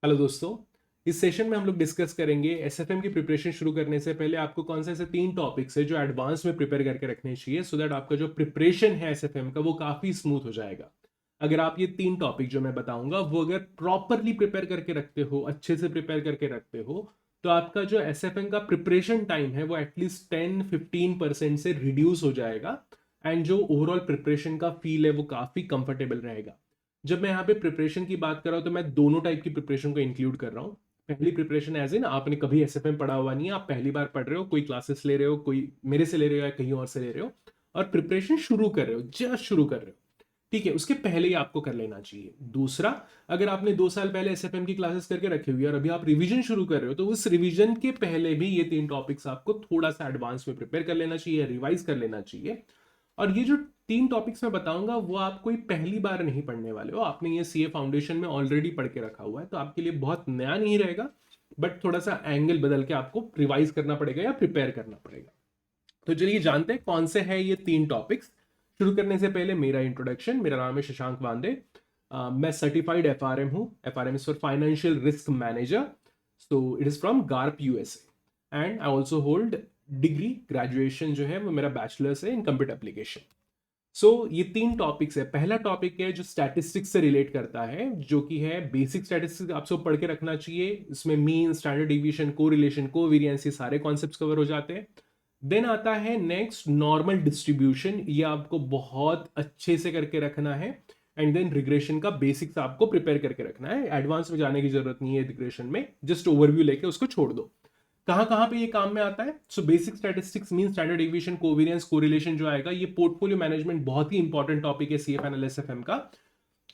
Hello दोस्तों। इस session में हम लोग डिस्कस करेंगे एसएफएम की प्रिपरेशन शुरू करने से पहले आपको कौन से ऐसे 3 टॉपिक्स है जो एडवांस में प्रिपेयर करके रखने चाहिए सो दैट आपका जो प्रिपरेशन है एसएफएम का वो काफी स्मूथ हो जाएगा। अगर आप ये 3 टॉपिक जो मैं बताऊंगा वो अगर प्रॉपरली प्रिपेयर करके रखते हो, अच्छे से प्रिपेयर करके रखते हो, तो आपका जो एसएफएम का प्रिपरेशन टाइम है वो एटलीस्ट 10-15% से रिड्यूस हो जाएगा। एंड जो ओवरऑल प्रिपरेशन का फील है वो काफी कंफर्टेबल रहेगा। जब मैं यहाँ पे प्रिपरेशन की बात कर रहा हूँ तो मैं दोनों टाइप की प्रिपरेशन को इंक्लूड कर रहा हूँ। पहली प्रिपरेशन एज इन आपने कभी एसएफएम पढ़ा हुआ नहीं है, आप पहली बार पढ़ रहे हो, कोई क्लासेस ले रहे हो, कोई मेरे से ले रहे हो या कहीं और से ले रहे हो, और प्रिपरेशन शुरू कर रहे हो, जस्ट शुरू कर रहे हो। ठीक है, उसके पहले ही आपको कर लेना चाहिए। दूसरा, अगर आपने 2 साल पहले एसएफएम की क्लासेस करके रखी हुई है और अभी आप रिवीजन शुरू कर रहे हो तो उस रिवीजन के पहले भी ये 3 टॉपिक्स आपको थोड़ा सा एडवांस में प्रिपेयर कर लेना चाहिए, रिवाइज कर लेना चाहिए। और ये जो 3 टॉपिक्स मैं बताऊंगा वो आप कोई पहली बार नहीं पढ़ने वाले हो, आपने ये सीए फाउंडेशन में ऑलरेडी पढ़ के रखा हुआ है, तो आपके लिए बहुत नया नहीं रहेगा। बट थोड़ा सा एंगल बदल के आपको रिवाइज करना पड़ेगा या प्रिपेयर करना पड़ेगा। तो चलिए जानते हैं कौन से हैं ये 3 टॉपिक्स। शुरू करने से पहले मेरा इंट्रोडक्शन, मेरा नाम है शशांक वांदे। मैं सर्टिफाइड एफआरएम हूँ। FRM is for financial risk manager, so it is from GARP USA. And I also hold degree, graduation जो है वो मेरा बैचलर्स है इन कंप्यूटर एप्लीकेशन। सो ये 3 टॉपिक्स है। पहला टॉपिक है जो स्टैटिस्टिक्स से रिलेट करता है, जो कि है बेसिक स्टैटिस्टिक्स, आपको पढ़ के रखना चाहिए। इसमें mean, standard division, correlation, covariance, ये सारे कॉन्सेप्ट्स कवर हो जाते हैं। देन आता है नेक्स्ट नॉर्मल डिस्ट्रीब्यूशन, ये आपको बहुत अच्छे से करके रखना है। एंड देन रिग्रेशन का बेसिक्स आपको प्रिपेयर करके रखना है, एडवांस में जाने की जरूरत नहीं है रिग्रेशन में, जस्ट ओवरव्यू लेके उसको छोड़ दो। कहां कहां पे ये काम में आता है? So basic statistics mean standard division, covariance, correlation जो आएगा, ये पोर्टफोलियो मैनेजमेंट बहुत ही इंपॉर्टेंट टॉपिक है सीएफएन एसएफएम का।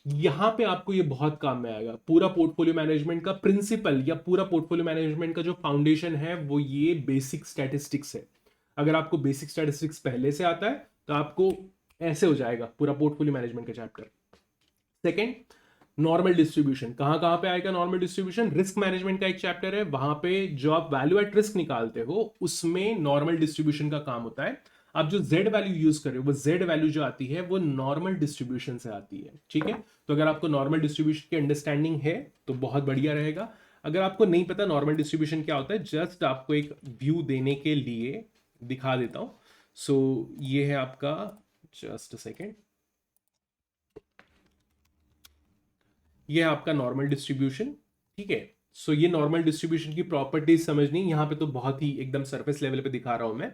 यहां पे आपको ये बहुत काम में आएगा। पूरा पोर्टफोलियो मैनेजमेंट का प्रिंसिपल या पूरा पोर्टफोलियो मैनेजमेंट का जो फाउंडेशन है वो ये बेसिक स्टैटिस्टिक्स है। अगर आपको बेसिक स्टैटिस्टिक्स पहले से आता है तो आपको ऐसे हो जाएगा पूरा पोर्टफोलियो मैनेजमेंट का चैप्टर। Second, normal distribution. कहां कहां पे आएगा नॉर्मल डिस्ट्रीब्यूशन? रिस्क मैनेजमेंट का एक चैप्टर है, वहां पे जो आप वैल्यू एट रिस्क निकालते हो उसमें नॉर्मल डिस्ट्रीब्यूशन का काम होता है। आप जो जेड वैल्यू यूज कर रहे हो वो जेड वैल्यू जो आती है वो नॉर्मल डिस्ट्रीब्यूशन से आती है। ठीक है, तो अगर आपको नॉर्मल डिस्ट्रीब्यूशन की अंडरस्टैंडिंग है तो बहुत बढ़िया रहेगा। अगर आपको नहीं पता नॉर्मल डिस्ट्रीब्यूशन क्या होता है, जस्ट आपको एक व्यू देने के लिए दिखा देता हूं। सो ये है आपका, जस्ट अ सेकेंड, ये है आपका नॉर्मल डिस्ट्रीब्यूशन। ठीक है, सो ये नॉर्मल डिस्ट्रीब्यूशन की प्रॉपर्टीज समझनी, यहाँ पे तो बहुत ही एकदम सरफेस लेवल पे दिखा रहा हूं मैं।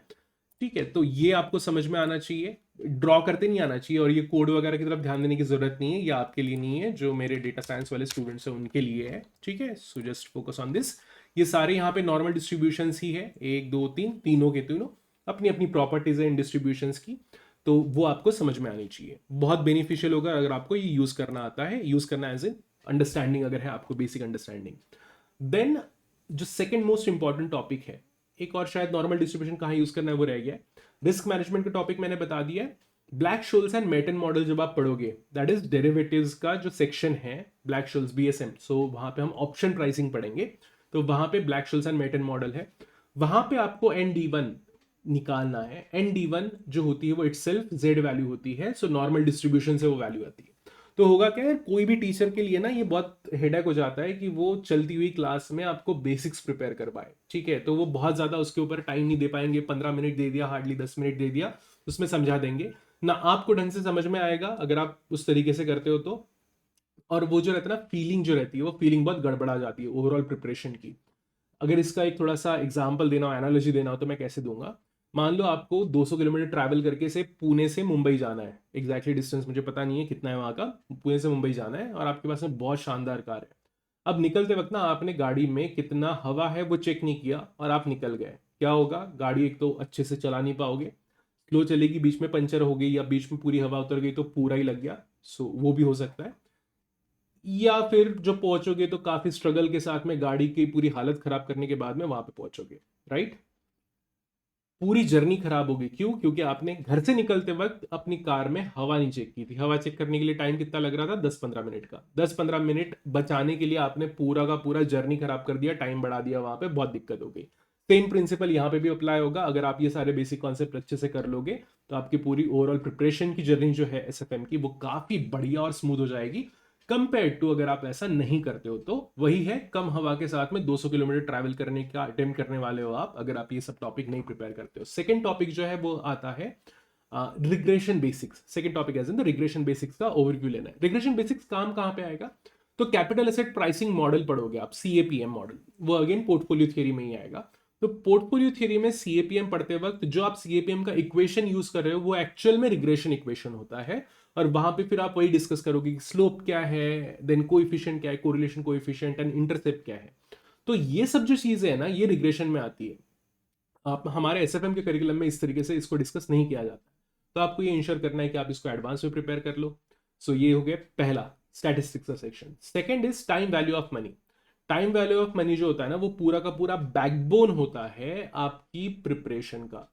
ठीक है, तो ये आपको समझ में आना चाहिए, ड्रॉ करते नहीं आना चाहिए, और ये कोड वगैरह की तरफ ध्यान देने की जरूरत नहीं है, ये आपके लिए नहीं है, जो मेरे डेटा साइंस वाले स्टूडेंट्स हैं उनके लिए है। ठीक है, so just focus on this. ये सारे यहाँ पे नॉर्मल डिस्ट्रीब्यूशन ही है, 1 2 3, तीनों के तीनों अपनी अपनी प्रॉपर्टीज है इन डिस्ट्रीब्यूशन की, तो वो आपको समझ में आनी चाहिए। बहुत बेनिफिशियल होगा अगर आपको ये यूज करना आता है, यूज करना एज इन अंडरस्टैंडिंग अगर है आपको, बेसिक अंडरस्टैंडिंग। देन जो सेकंड मोस्ट इंपॉर्टेंट टॉपिक है, एक और शायद नॉर्मल डिस्ट्रीब्यूशन कहाँ यूज करना है वो रह गया। रिस्क मैनेजमेंट का टॉपिक मैंने बता दिया है। Black Sholes and Metan model जब आप पढ़ोगे, दैट इज डेरिवेटिव्स का जो सेक्शन है, ब्लैक शोल्स बीएसएम, सो वहां पे हम ऑप्शन प्राइसिंग पढ़ेंगे, तो वहां पे black Sholes and Metan model है। वहां पे आपको एनडी1 निकालना है। एनडी1 जो होती है वो इटसेल्फ जेड वैल्यू होती है, सो नॉर्मल डिस्ट्रीब्यूशन से वो वैल्यू आती है। तो होगा क्या है, कोई भी टीचर के लिए ना ये बहुत हेडेक हो जाता है कि वो चलती हुई क्लास में आपको बेसिक्स प्रिपेयर करवाए। ठीक है, तो वो बहुत ज्यादा उसके ऊपर टाइम नहीं दे पाएंगे। 15 मिनट दे दिया, हार्डली 10 मिनट दे दिया, उसमें समझा देंगे ना, आपको ढंग से समझ में आएगा अगर आप उस तरीके से करते हो तो। और वो जो रहता है ना, फीलिंग जो रहती है वो फीलिंग बहुत गड़बड़ा जाती है ओवरऑल प्रिपरेशन की। अगर इसका एक थोड़ा सा एग्जाम्पल देना हो, एनालॉजी देना हो, तो मैं कैसे दूंगा। मान लो आपको 200 किलोमीटर ट्रैवल करके से पुणे से मुंबई जाना है, एग्जैक्टली डिस्टेंस मुझे पता नहीं है कितना है वहाँ का, पुणे से मुंबई जाना है, और आपके पास में बहुत शानदार कार है। अब निकलते वक्त ना आपने गाड़ी में कितना हवा है वो चेक नहीं किया और आप निकल गए। क्या होगा, गाड़ी एक तो अच्छे से चला नहीं पाओगे, स्लो चलेगी, बीच में पंचर हो गई या बीच में पूरी हवा उतर गई तो पूरा ही लग गया। सो वो भी हो सकता है। या फिर जो पहुंचोगे तो काफी स्ट्रगल के साथ में, गाड़ी की पूरी हालत खराब करने के बाद में वहां पे पहुंचोगे। राइट, पूरी जर्नी खराब होगी। क्यों? क्योंकि आपने घर से निकलते वक्त अपनी कार में हवा नहीं चेक की थी। हवा चेक करने के लिए टाइम कितना लग रहा था? 10-15 मिनट का। 10-15 मिनट बचाने के लिए आपने पूरा का पूरा जर्नी खराब कर दिया, टाइम बढ़ा दिया, वहां पे बहुत दिक्कत हो गई। सेम प्रिंसिपल यहाँ पे भी अप्लाई होगा। अगर आप ये सारे बेसिक कॉन्सेप्ट अच्छे से कर लोगे तो आपकी पूरी ओवरऑल प्रिपरेशन की जर्नी जो है एसएफएम की, वो काफी बढ़िया और स्मूथ हो जाएगी। कंपेयर टू अगर आप ऐसा नहीं करते हो तो वही है, कम हवा के साथ में 200 किलोमीटर ट्रैवल करने का अटेम्प्ट करने वाले हो आप, अगर आप ये सब टॉपिक नहीं प्रिपेयर करते हो। सेकंड टॉपिक जो है वो आता है regression basics. Second topic as in the regression basics का ओवरव्यू लेना है। रिग्रेशन बेसिक्स काम कहाँ पे आएगा, तो कैपिटल एसेट प्राइसिंग मॉडल पढ़ोगे आप, CAPM मॉडल, वो अगेन पोर्टफोलियो थियरी में ही आएगा। तो पोर्टफोलियो थियरी में CAPM पढ़ते वक्त जो आप CAPM का इक्वेशन यूज कर रहे हो वो एक्चुअल में रिग्रेशन इक्वेशन होता है, और वहां पे फिर आप वही डिस्कस करोगे कि स्लोप क्या है, देन कोएफिशिएंट क्या है, कोरिलेशन कोएफिशिएंट एंड इंटरसेप्ट क्या है। तो ये सब जो चीजें है ना, ये रिग्रेशन में आती है। आप हमारे SFM के करिकुलम में इस तरीके से इसको डिस्कस नहीं किया जाता, तो आपको ये इंश्योर करना है कि आप इसको एडवांस में प्रिपेयर कर लो। सो ये हो गया पहला स्टैटिस्टिक्स का section. Second is time value of money. Time value of money जो होता है ना, वो पूरा का पूरा बैकबोन होता है आपकी प्रिपरेशन का,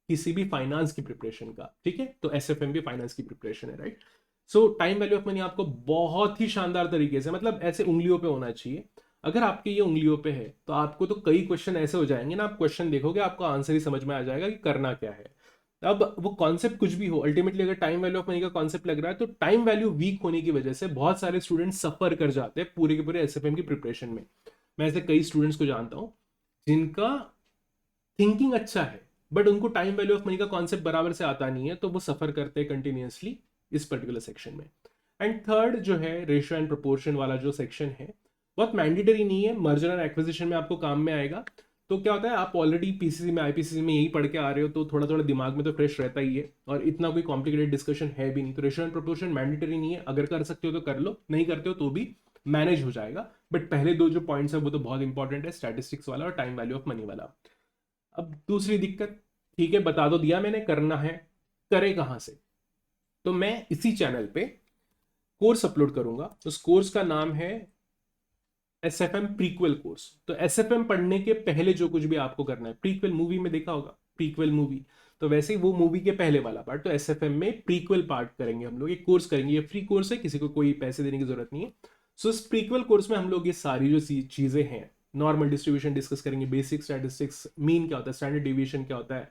किसी भी फाइनेंस की प्रिपरेशन का, ठीक है। तो SFM भी फाइनेंस की प्रिपरेशन है, right. So time value of money आपको बहुत ही शानदार तरीके से, मतलब ऐसे उंगलियों पे होना चाहिए। अगर आपके ये उंगलियों पे है तो आपको तो कई क्वेश्चन ऐसे हो जाएंगे ना, आप क्वेश्चन देखोगे आपको आंसर ही समझ में आ जाएगा कि करना क्या है। अब वो कॉन्सेप्ट कुछ भी हो, अल्टीमेटली अगर टाइम वैल्यू ऑफ मनी का कॉन्सेप्ट लग रहा है तो टाइम वैल्यू वीक होने की वजह से बहुत सारे स्टूडेंट सफर कर जाते हैं पूरे के पूरे SFM की प्रिपरेशन में। मैं ऐसे कई स्टूडेंट्स को जानता हूं जिनका थिंकिंग अच्छा है बट उनको टाइम वैल्यू ऑफ मनी का कॉन्सेप्ट बराबर से आता नहीं है, तो वो सफर करते हैं कंटिन्यूअसली इस पर्टिकुलर सेक्शन में। एंड थर्ड जो है रेशियो एंड प्रोपोर्शन वाला जो सेक्शन है, बहुत मैंडेटरी नहीं है, मर्जर एंड एक्विजिशन में आपको काम में आएगा। तो क्या होता है, आप ऑलरेडी PCC में IPCC में यही पढ़ के आ रहे हो, तो थोड़ा थोड़ा दिमाग में तो फ्रेश रहता ही है, और इतना कोई कॉम्प्लिकेटेड डिस्कशन है भी नहीं। तो रेशियो एंड प्रोपोर्शन मैंडेटरी नहीं है, अगर कर सकते हो तो कर लो, नहीं करते हो तो भी मैनेज हो जाएगा। बट पहले दो जो पॉइंट्स है वो तो बहुत इंपॉर्टेंट है, स्टैटिस्टिक्स वाला और टाइम वैल्यू ऑफ मनी वाला। अब दूसरी दिक्कत, ठीक है बता दो दिया मैंने, करना है, करे कहां से। तो मैं इसी चैनल पे कोर्स अपलोड करूंगा, उस कोर्स का नाम है SFM प्रीक्वल कोर्स। तो SFM पढ़ने के पहले जो कुछ भी आपको करना है, प्रीक्वल मूवी में देखा होगा, प्रीक्वल मूवी, तो वैसे ही वो मूवी के पहले वाला पार्ट, तो SFM में प्रीक्वल पार्ट करेंगे हम लोग, एक कोर्स करेंगे, ये फ्री कोर्स है, किसी को कोई पैसे देने की जरूरत नहीं है। सो इस प्रीक्वल कोर्स में हम लोग ये सारी जो चीजें हैं, नॉर्मल डिस्ट्रीब्यूशन डिस्कस करेंगे, बेसिक स्टैटिस्टिक्स, मीन क्या होता है, स्टैंडर्ड डिविएशन क्या होता है,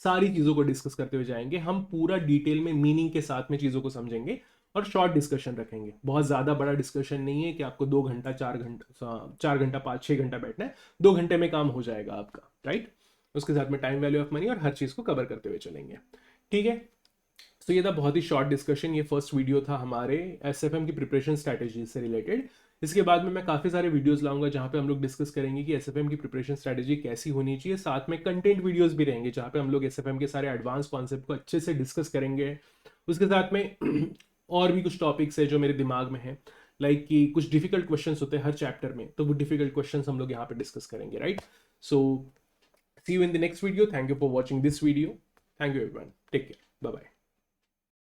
सारी चीजों को डिस्कस करते हुए जाएंगे हम, पूरा डिटेल में मीनिंग के साथ में चीजों को समझेंगे, और शॉर्ट डिस्कशन रखेंगे। बहुत ज्यादा बड़ा डिस्कशन नहीं है कि आपको 2 घंटा 4 घंटा 4 घंटा 5 6 घंटा बैठना है, 2 घंटे में काम हो जाएगा आपका, राइट। उसके साथ में टाइम वैल्यू ऑफ मनी और हर चीज को कवर करते हुए चलेंगे, ठीक है। तो ये था बहुत ही शॉर्ट डिस्कशन, ये फर्स्ट वीडियो था हमारे SFM की प्रिपरेशन स्ट्रैटेजी से रिलेटेड। इसके बाद में मैं काफ़ी सारे वीडियोस लाऊंगा जहाँ पे हम लोग डिस्कस करेंगे कि SFM की प्रिपरेशन स्ट्रैटेजी कैसी होनी चाहिए, साथ में कंटेंट वीडियोस भी रहेंगे जहाँ पे हम लोग SFM के सारे एडवांस कॉन्सेप्ट को अच्छे से डिस्कस करेंगे। उसके साथ में और भी कुछ टॉपिक्स है जो मेरे दिमाग में है, लाइक कि कुछ डिफिकल्ट क्वेश्चंस होते हैं हर चैप्टर में, तो वो डिफिकल्ट क्वेश्चंस हम लोग यहाँ पे डिस्कस करेंगे, right. So see you in the next video, thank you for watching this video, thank you everyone, take care, bye bye.